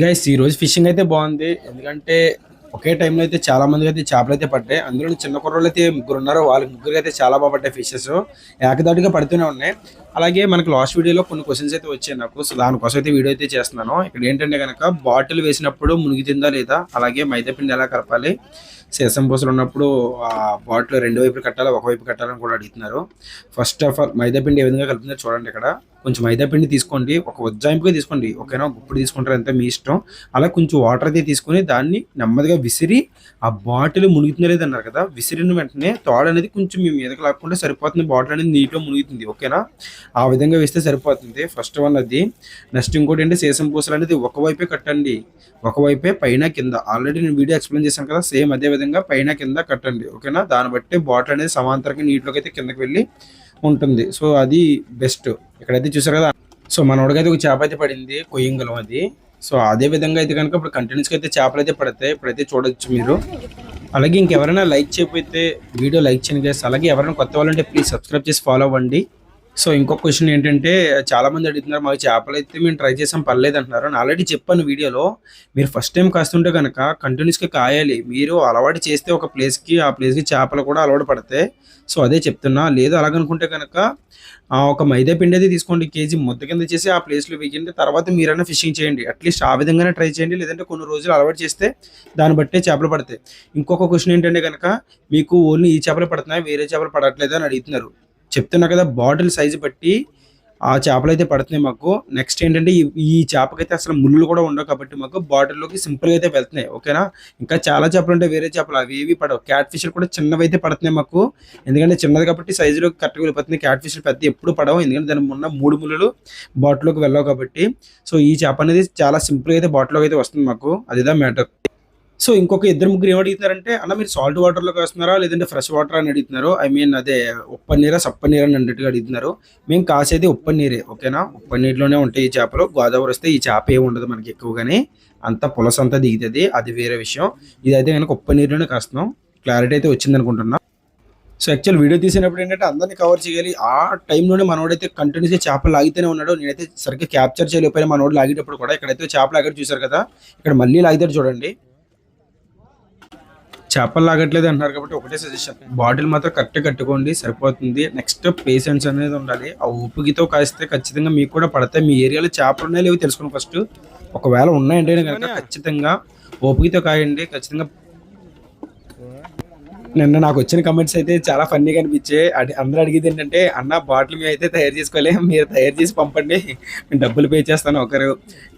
Guys ఈ రోజు fishing అయితే బాగుంది. ఎందుకంటే ఒకే టైంలో అయితే చాలా మందికి అయితే చేపలు అయితే పడ్డాయి. అందులో చిన్న కుర్రోళ్ళు అయితే ముగ్గురు ఉన్నారు. వాళ్ళకి ముగ్గురు అయితే చాలా బాగా పడ్డాయి ఫిషెస్. ఏకదాటిగా పడుతూనే ఉన్నాయి. అలాగే మనకు లాస్ట్ వీడియోలో కొన్ని క్వశ్చన్స్ అయితే వచ్చాయి నాకు. సో దానికోసం అయితే వీడియో అయితే చేస్తున్నాను. ఇక్కడ ఏంటంటే కనుక బాటిల్ వేసినప్పుడు మునిగితుందా లేదా, అలాగే మైదా పిండి ఎలా కలపాలి, సీసం పూసలు ఉన్నప్పుడు ఆ బాటిల్ రెండు వైపులు కట్టాలి, ఒకవైపు కట్టాలని కూడా అడుగుతున్నారు. ఫస్ట్ ఆఫ్ ఆల్ మైదా పిండి ఏ విధంగా కలుపుతుందో చూడండి. ఇక్కడ కొంచెం మైదా పిండి తీసుకోండి, ఒక ఉజ్జాయింపుగా తీసుకోండి, ఓకేనా. గుప్పుడు తీసుకుంటారు అంతే మీ ఇష్టం. అలా కొంచెం వాటర్ అయితే తీసుకొని దాన్ని నెమ్మదిగా విసిరి, ఆ బాటిల్ మునుగుతుందో లేదు అన్నారు కదా, విసిరిన వెంటనే తాడు అనేది కొంచెం మీ మీదకి లాక్కుంటే సరిపోతుంది. బాటిల్ అనేది నీట్గా మునుగుతుంది, ఓకేనా. ఆ విధంగా వేస్తే సరిపోతుంది. ఫస్ట్ వన్ అది. నెక్స్ట్ ఇంకోటి ఏంటి, సీసం పూసలు అనేది ఒకవైపే కట్టండి, ఒకవైపే పైన కింద. ఆల్రెడీ నేను వీడియో ఎక్స్ప్లెయిన్ చేశాను కదా, సేమ్ అదే విధంగా పైన కింద కట్టండి, ఓకేనా. దాన్ని బట్టి బాటిల్ అనేది సమాంతరంగా నీటిలోకి అయితే కిందకి వెళ్ళి ఉంటుంది. సో అది బెస్ట్. ఇక్కడైతే చూసారు కదా. సో మనోడికైతే ఒక చేప అయితే పడింది, కొయ్యంగలం అది. సో అదే విధంగా అయితే కనుక ఇప్పుడు కంటిన్యూస్గా అయితే చేపలు అయితే పడతాయి. ఇప్పుడైతే చూడొచ్చు మీరు. అలాగే ఇంకెవరైనా లైక్ చేయకపోతే వీడియో లైక్ చేయండి గైస్. అలాగే ఎవరైనా కొత్త వాళ్ళంటే ప్లీజ్ సబ్స్క్రైబ్ చేసి ఫాలో అవ్వండి. సో ఇంకొక క్వశ్చన్ ఏంటంటే, చాలా మంది అడుగుతున్నారు మాకు చేపలు అయితే మేము ట్రై చేసాం పర్లేదు అంటున్నారు. నేను ఆల్రెడీ చెప్పాను వీడియోలో, మీరు ఫస్ట్ టైం కాస్తుంటే కనుక కంటిన్యూస్గా కాయాలి. మీరు అలవాటు చేస్తే ఒక ప్లేస్కి, ఆ ప్లేస్కి చేపలు కూడా అలవాటు పడతాయి. సో అదే చెప్తున్నా. లేదు అలాగనుకుంటే కనుక ఒక మైదా పిండి అయితే తీసుకోండి, కేజీ ముద్ద కింద చేసి ఆ ప్లేస్లో వేయండి. తర్వాత మీరైనా ఫిషింగ్ చేయండి. అట్లీస్ట్ ఆ విధంగానే ట్రై చేయండి. లేదంటే కొన్ని రోజులు అలవాటు చేస్తే దాన్ని బట్టే చేపలు పడతాయి. ఇంకొక క్వశ్చన్ ఏంటంటే కనుక, మీకు ఓన్లీ ఈ చేపలు పడుతున్నాయి, వేరే చేపలు పడట్లేదు అని అడుగుతున్నారు. చెప్తున్నా కదా, బాటిల్ సైజు బట్టి ఆ చేపలు అయితే పడుతున్నాయి మాకు. నెక్స్ట్ ఏంటంటే ఈ చేపకైతే అసలు ముళ్ళు కూడా ఉండవు కాబట్టి మాకు బాటిల్లోకి సింపుల్గా అయితే వెళ్తున్నాయి, ఓకేనా. ఇంకా చాలా చేపలు ఉంటాయి వేరే చేపలు, అవి ఏవి పడవు. క్యాట్ ఫిష్లు కూడా చిన్నవి అయితే పడుతున్నాయి మాకు. ఎందుకంటే చిన్నది కాబట్టి సైజులో కరెక్ట్గా వెళ్ళిపోతుంది. క్యాట్ ఫిష్లు పెద్ద ఎప్పుడు పడవు, ఎందుకంటే దాని ఉన్న మూడు ముళ్ళు బాటిల్లోకి వెళ్ళవు కాబట్టి. సో ఈ చేప అనేది చాలా సింపుల్గా అయితే బాటిల్లోకి అయితే వస్తుంది మాకు. అదిదా మ్యాటర్. సో ఇంకొక ఇద్దరు ముగ్గురు ఏమడుగుతున్నారంటే, అన్న మీరు సాల్ట్ వాటర్లోకి వస్తున్నారా లేదంటే ఫ్రెష్ వాటర్ అని అడుగుతున్నారు. ఐ మీన్ అదే ఉప్పనీరా సప్పనీరా అని అన్నట్టుగా అడుగుతున్నారు. మేము కాసేది ఉప్పనీరే, ఓకేనా. ఉప్పనీరులోనే ఉంటాయి ఈ చేపలు. గోదావరి వస్తే ఈ చేప ఏమి ఉండదు మనకి ఎక్కువగానే, అంత పులస అంతా దిగుతుంది, అది వేరే విషయం. ఇదైతే కనుక ఉప్పనీరులోనే కాస్తున్నాం. క్లారిటీ అయితే వచ్చింది అనుకుంటున్నా. సో యాక్చువల్ వీడియో తీసినప్పుడు ఏంటంటే అందరినీ కవర్ చేయాలి. ఆ టైంలోనే మనోడైతే కంటిన్యూస్గా చేపలు లాగితేనే ఉన్నాడు. నేనైతే సరిగ్గా క్యాప్చర్ చేయలేకపోయినా మనోడు లాగేటప్పుడు కూడా. ఇక్కడైతే చేపలు లాగారు చూసారు కదా, ఇక్కడ మళ్ళీ లాగితే చూడండి. చేపలు లాగట్లేదు అంటున్నారు కాబట్టి ఒకటే సజెషన్, బాటిల్ మాత్రం కరెక్ట్ కట్టుకోండి సరిపోతుంది. నెక్స్ట్ పేషెన్స్ అనేది ఉండాలి. ఆ ఉప్పుగితో కాస్తే ఖచ్చితంగా మీకు కూడా పడతాయి. మీ ఏరియాలో చేపలు ఉన్నాయో లేవో తెలుసుకోండి ఫస్ట్. ఒకవేళ ఉన్నాయంటే కనుక ఖచ్చితంగా ఓపికతో కాయండి ఖచ్చితంగా. నిన్న నాకు వచ్చిన కమెంట్స్ అయితే చాలా ఫన్నీగా అనిపించాయి. అందరూ అడిగేది ఏంటంటే, అన్న బాటిల్ మేము అయితే తయారు చేసుకోలేము, మీరు తయారు చేసి పంపండి, మేము డబ్బులు పే చేస్తాను ఒకరు.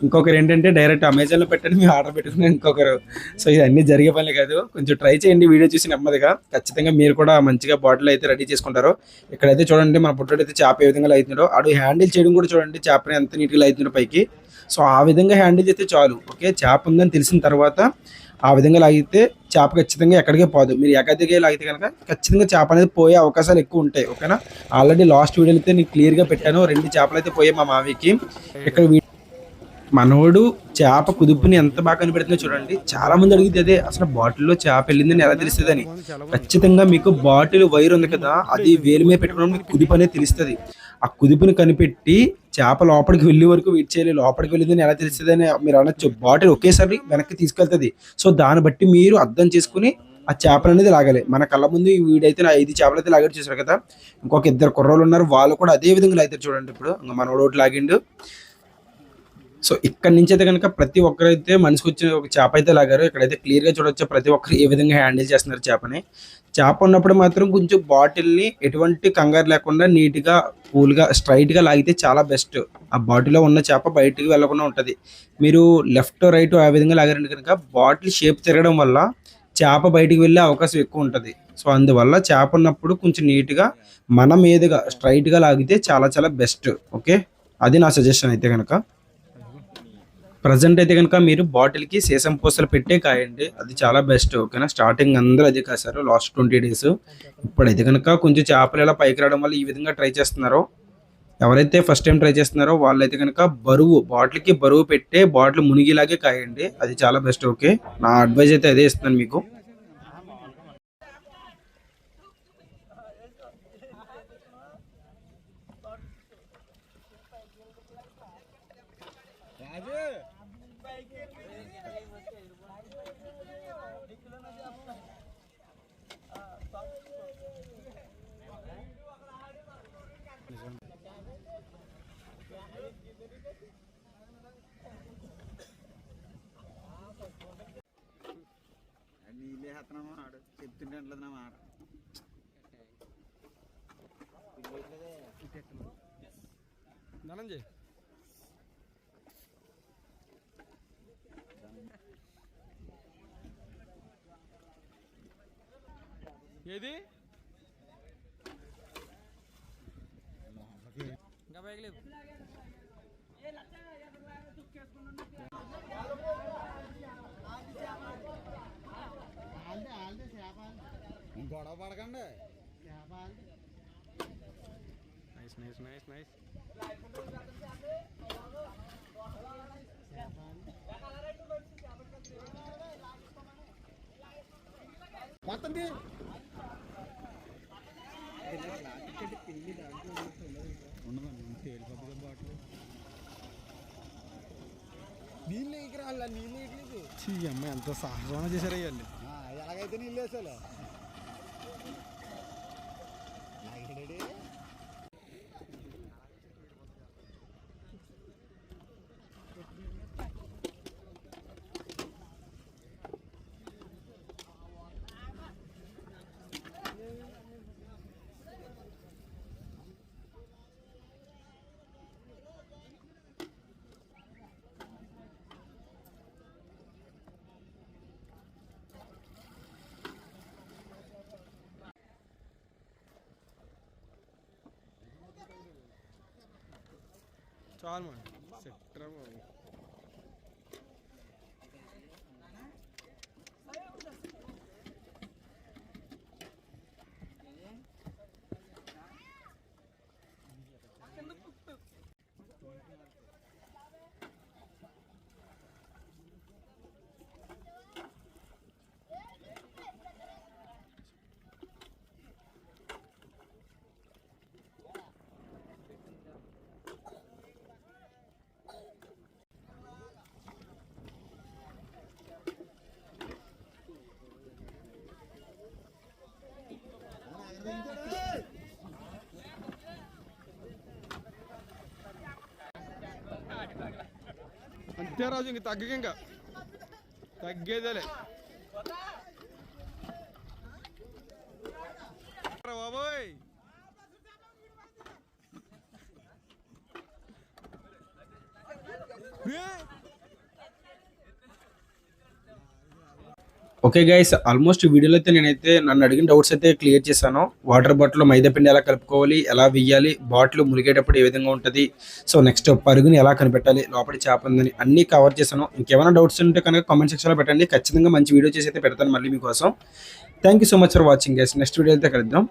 ఇంకొకరు ఏంటంటే డైరెక్ట్ అమెజాన్లో పెట్టండి మేము ఆర్డర్ పెట్టుకున్నాం ఇంకొకరు. సో ఇవన్నీ జరిగే పని కాదు. కొంచెం ట్రై చేయండి వీడియో చూసి నెమ్మదిగా. ఖచ్చితంగా మీరు కూడా మంచిగా బాటిల్ అయితే రెడీ చేసుకుంటారు. ఇక్కడైతే చూడండి మన పుట్టడైతే చేప ఏ విధంగా అవుతున్నాడో, ఆడు హ్యాండిల్ చేయడం కూడా చూడండి చేపని ఎంత నీట్గా అవుతున్నాడో పైకి. సో ఆ విధంగా హ్యాండిల్ చేస్తే చాలు, ఓకే. చేప ఉందని తెలిసిన తర్వాత ఆ విధంగా లాగితే చేప ఖచ్చితంగా ఎక్కడికే పోదు. మీరు ఎక్కడికే లాగితే కనుక ఖచ్చితంగా చేప అనేది పోయే అవకాశాలు ఎక్కువ ఉంటాయి, ఓకేనా. ఆల్రెడీ లాస్ట్ వీడియోలో అయితే నేను క్లియర్గా పెట్టాను. 2 చేపలు అయితే పోయాయి మా మావికి. ఇక్కడ మనోడు చేప కుదుపుని ఎంత బాగా కనిపెడుతుందో చూడండి. చాలా మంది అడిగితే అదే, అసలు బాటిల్లో చేప వెళ్ళిందని ఎలా తెలుస్తుంది అని. ఖచ్చితంగా మీకు బాటిల్ వైర్ ఉంది కదా, అది వేలు మీద పెట్టుకున్నప్పుడు మీకు కుదుపు అనేది తెలుస్తుంది. ఆ కుదుపుని కనిపెట్టి చేప లోపలికి వెళ్ళే వరకు వెయిట్ చేయాలి. లోపలికి వెళ్ళిందని ఎలా తెలుస్తుంది అని మీరు అనొచ్చు. బాటిల్ ఒకేసారి వెనక్కి తీసుకెళ్తుంది. సో దాన్ని బట్టి మీరు అర్థం చేసుకుని ఆ చేపలు అనేది లాగాలి. మన కళ్ళ ముందు వీడైతే 5 చేపలు అయితే లాగాడు చూసారు కదా. ఇంకొక 2 కుర్రోళ్ళు ఉన్నారు, వాళ్ళు కూడా అదే విధంగా లాగుతారు చూడండి. ఇప్పుడు మనోడు ఒకటి లాగిండు. సో ఇక్కడ నుంచి అయితే కనుక ప్రతి ఒక్కరైతే మనిషికి వచ్చిన ఒక చేప అయితే లాగారు. ఇక్కడైతే క్లియర్గా చూడొచ్చు ప్రతి ఒక్కరు ఏ విధంగా హ్యాండిల్ చేస్తున్నారు చేపని. చేప ఉన్నప్పుడు మాత్రం కొంచెం బాటిల్ని ఎటువంటి కంగారు లేకుండా నీట్గా కూల్గా స్ట్రైట్గా లాగితే చాలా బెస్ట్. ఆ బాటిల్లో ఉన్న చేప బయటికి వెళ్ళకుండా ఉంటుంది. మీరు లెఫ్ట్ రైట్ ఆ విధంగా లాగారంటే కనుక బాటిల్ షేప్ తిరగడం వల్ల చేప బయటికి వెళ్ళే అవకాశం ఎక్కువ ఉంటుంది. సో అందువల్ల చేప ఉన్నప్పుడు కొంచెం నీట్గా మన మీదుగా స్ట్రైట్గా లాగితే చాలా చాలా బెస్ట్, ఓకే. అది నా సజెషన్ అయితే కనుక. ప్రజెంట్ అయితే కనుక మీరు బాటిల్కి సీసం పూసలు పెట్టే కాయండి, అది చాలా బెస్ట్, ఓకేనా. స్టార్టింగ్ అందరూ అదే కాశారు లాస్ట్ 20 డేస్. ఇప్పుడైతే కనుక కొంచెం చేపలు ఎలా పైకి రావడం వల్ల ఈ విధంగా ట్రై చేస్తున్నారో, ఎవరైతే ఫస్ట్ టైం ట్రై చేస్తున్నారో వాళ్ళైతే కనుక బాటిల్కి బరువు పెట్టే బాటిల్ మునిగిలాగే కాయండి, అది చాలా బెస్ట్, ఓకే. నా అడ్వైజ్ అయితే అదే ఇస్తున్నాను మీకు. నీళ్ళే హత్తనమా ఆడు చెప్తుంటే అంటలేదు నా మాట. ధనంజయ్ ఏది ఇంకా బయగలేదు. గొడవ పడకండి. Nice nice nice nice. మొత్తం ఉండదండి తేలిపోతుంది బాటిల్. నీళ్ళు ఎగిరాల నీళ్ళు ఎగలేదు. అమ్మాయి ఎంత సాహసంగా చేశారు అయ్యాలి. ఎలాగైతే నీళ్ళు వేసాలే నాగేడీ. చాలు మన సెక్టర్ బాబు. అంతే రాజు, ఇంక తగ్గక ఇంకా తగ్గేదేలే బాబోయ్. ఓకే గైస్, ఆల్మోస్ట్ వీడియోలో అయితే నేనైతే నన్ను అడిగిన డౌట్స్ అయితే క్లియర్ చేశాను. వాటర్ బాటిల్ మైదా పిండి ఎలా కలుపుకోవాలి, ఎలా వెయ్యాలి, బాటిల్ ములిగేటప్పుడు ఏ విధంగా ఉంటుంది, సో నెక్స్ట్ పరుగుని ఎలా కనిపెట్టాలి, లోపలి చేప ఉందని అన్నీ కవర్ చేశాను. ఇంకేమైనా డౌట్స్ ఉంటే కనుక కామెంట్ సెక్షన్లో పెట్టండి, ఖచ్చితంగా మంచి వీడియో చేసి అయితే పెడతాను మళ్ళీ మీకోసం. Thank you so much for watching guys. Next video అయితే కలుద్దాం.